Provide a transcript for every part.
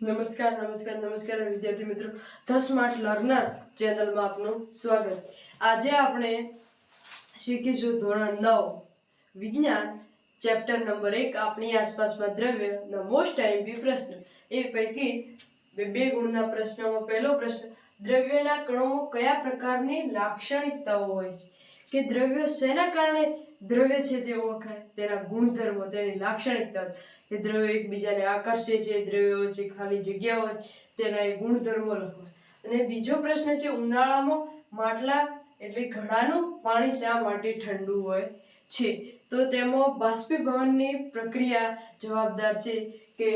નમસ્કાર નમસ્કાર નમસ્કાર વિદ્યાર્થી મિત્રો, ધ સ્માર્ટ લર્નર ચેનલમાં આપનું સ્વાગત. આજે આપણે શીખીશું ધોરણ 9 વિજ્ઞાન ચેપ્ટર નંબર 1 આપણી આસપાસમાં દ્રવ્યનો મોસ્ટ આઈએમપી પ્રશ્ન. એ પૈકી બે ગુણના પ્રશ્નમાં પહેલો પ્રશ્ન, દ્રવ્યના કણોમાં કયા પ્રકારની લાક્ષણિકતાઓ હોય છે? કે દ્રવ્યો શેના કારણે દ્રવ્ય છે તે ઓળખાય, તેના ગુણધર્મો, તેની લાક્ષણિકતાઓ. કે દ્રવ્યો એકબીજાને આકર્ષે છે, દ્રવ્યો વચ્ચે ખાલી જગ્યાઓ હોય તેના એ ગુણધર્મો લખવા. અને બીજો પ્રશ્ન છે, ઉનાળામાં માટલા એટલે ઘડાનું પાણી શા માટે ઠંડુ હોય છે? તો તેમાં બાષ્પીભવનની પ્રક્રિયા જવાબદાર છે. કે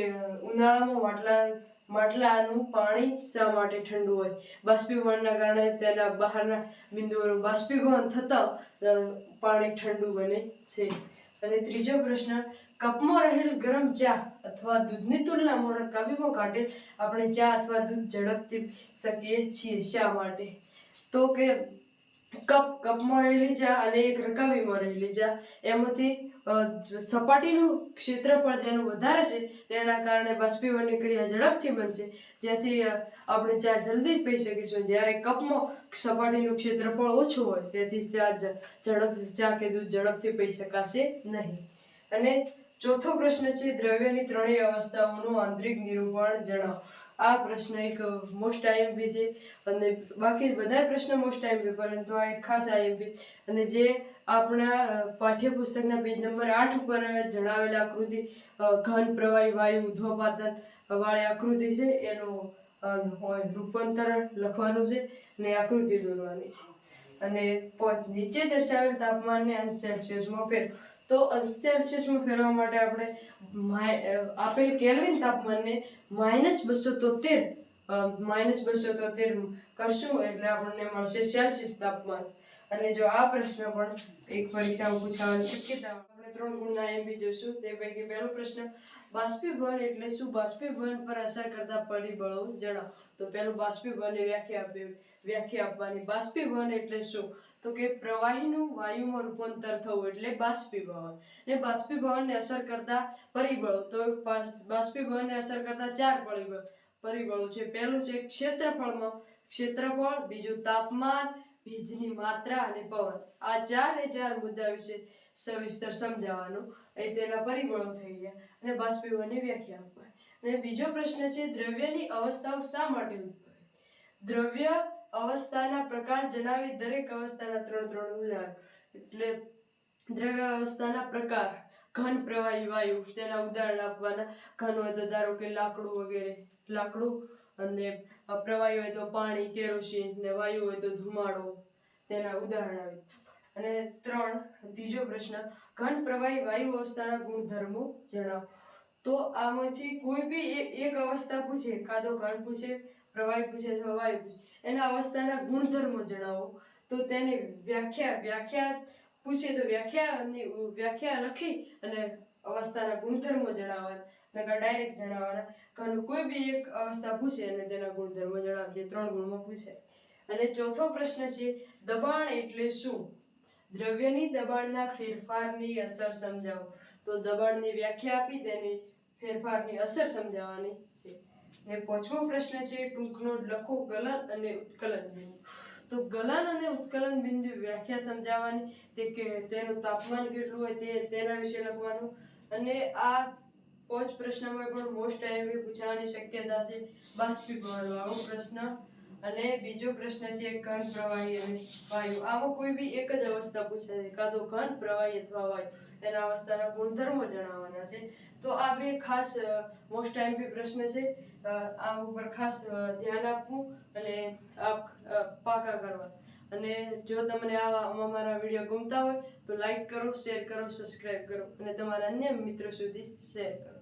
ઉનાળામાં માટલાનું પાણી શા માટે ઠંડુ હોય? બાષ્પીભવનના કારણે તેના બહારના બિંદુઓનું બાષ્પીભવન થતાં પાણી ઠંડુ બને છે. અને ત્રીજો પ્રશ્ન, કપમાં રહેલ ગરમ ચા અથવા દૂધની તુલનામાં રકાબીમાં કાઢેલ આપણે ચા અથવા દૂધ ઝડપથી શકીએ છીએ, શા માટે? તો કે કપમાં રહેલી ચા અને એક રકાબીમાં રહેલી ચા, એમાંથી સપાટીનું ક્ષેત્રફળ જેનું વધારે છે તેના કારણે બાષ્પીભવનની ક્રિયા ઝડપથી બનશે, જેથી આપણે ચા જલ્દી જ પી શકીશું. જ્યારે કપમાં સપાટીનું ક્ષેત્રફળ ઓછું હોય તેથી ચા કે દૂધ ઝડપથી પી શકાશે નહીં. અને ચોથો પ્રશ્ન છે, દ્રવ્યની ત્રણેય અવસ્થાઓનું આંતરિક નિરૂપણ જણાવો. આ પ્રશ્ન એક મોસ્ટ આઈએમપી છે અને બાકી બધા પ્રશ્નો મોસ્ટ આઈએમપી, પરંતુ આ એક ખાસ આઈએમપી. અને જે આપણા પાઠ્યપુસ્તકના પેજ નંબર 8 ઉપર જણાવેલ આકૃતિ, ઘન પ્રવાહી વાયુ ઉધ્વપાતન વાળી આકૃતિ છે, એનું રૂપાંતર લખવાનું છે અને આકૃતિ દોરવાની છે. અને નીચે દર્શાવેલ તાપમાનને અંશ સેલ્સિયસમાં ફેરવો. તો અંશ સેલ્સિયસમાં ફેરવવા માટે આપણે આપેલ કેલ્વિન તાપમાનને -273 કરશું એટલે આપણને મળશે સેલ્સિયસ તાપમાન. અને જો આ પ્રશ્ન પણ એક પરીક્ષામાં પૂછાવાની શક્યતા, આપણે 3 ગુણના આઈએમપી જોઈશું. તે પૈકી પહેલો પ્રશ્ન, બાષ્પીભવન એટલે શું? બાષ્પીભવન પર અસર કરતા પરિબળો જણાવો. તો પહેલું બાષ્પીભવનની વ્યાખ્યા આપવાની. બાષ્પીભવન એટલે શું? તો કે પ્રવાહીનું વાયુમાં રૂપાંતર થવું એટલે બાષ્પીભવન. ને બાષ્પીભવનને અસર કરતા પરિબળો, તો બાષ્પીભવનને અસર કરતા 4 પરિબળો છે. પહેલું છે ક્ષેત્રફળ, બીજું તાપમાન, ભેજની માત્રા અને પવન. આ 4 મુદ્દા વિશે સવિસ્તર સમજાવવાનું એ તેના પરિબળો થઈ ગયા. અને બાષ્પીભવનની વ્યાખ્યા આપવાની. અને બીજો પ્રશ્ન છે, દ્રવ્યની અવસ્થાઓ શા માટે ઉદ્ભવે? દ્રવ્ય અવસ્થાના પ્રકાર જણાવી. દરેક અવસ્થાના 3 ઉદાહરણ. એટલે દ્રવ્ય અવસ્થાના પ્રકાર, ઘન પ્રવાહી વાયુ, તેના ઉદાહરણ આપવાના. ઘન હોય તો ધારો કે લાકડું વગેરે, લાકડું, અને પ્રવાહી હોય તો પાણી, કેરોસીન, ને વાયુ હોય તો ધુમાડો, તેના ઉદાહરણ આવે. અને ત્રીજો પ્રશ્ન, ઘન પ્રવાહી વાયુ અવસ્થાના ગુણધર્મો જણાવો. તો આમાંથી કોઈ બી એક અવસ્થા પૂછે, કાં તો ઘન પૂછે, પ્રવાહી પૂછે અથવા વાયુ પૂછે, એના અવસ્થાના ગુણધર્મો જણાવો. તો તેની વ્યાખ્યા પૂછે તો વ્યાખ્યા લખી અને અવસ્થાના ગુણધર્મો જણાવવાના, નકર ડાયરેક્ટ જણાવવાના. કોઈ બી એક અવસ્થા પૂછે અને તેના ગુણધર્મો જણાવજે. 3 ગુણમાં પૂછે. અને ચોથો પ્રશ્ન છે, દબાણ એટલે શું? દ્રવ્યની દબાણના ફેરફારની અસર સમજાવો. તો દબાણની વ્યાખ્યા આપી તેની ફેરફારની અસર સમજાવવાની છે. અને 5મો પ્રશ્ન છે, ટૂંકનો લખો ગલન અને ઉત્કલન બિંદુ. તો ગલન અને ઉત્કલન બિંદુ વ્યાખ્યા સમજાવવાની, તે કે તેનું તાપમાન કેટલું હોય તેના વિશે લખવાનું. અને આ 5 પ્રશ્નમાં પણ મોસ્ટ આઈએમપી પૂછાવાની શક્યતા છે. બાષ્પીભવન વાળો પ્રશ્ન. અને બીજો પ્રશ્ન છે, ઘન પ્રવાહી અને વાયુ. આમાં કોઈ બી એક જ અવસ્થા પૂછાય, કાં તો ઘન પ્રવાહી અથવા વાયુ, તેના અવસ્થાના ગુણધર્મો જણાવવાના છે. તો આ બે ખાસ મોસ્ટ આઈએમપી પ્રશ્ન છે. આ ઉપર ખાસ ધ્યાન આપવું અને પાકા કરવા. અને જો તમને અમારા વિડીયો ગમતા હોય તો લાઈક કરો, શેર કરો, સબસ્ક્રાઇબ કરો અને તમારા અન્ય મિત્રો સુધી શેર કરો.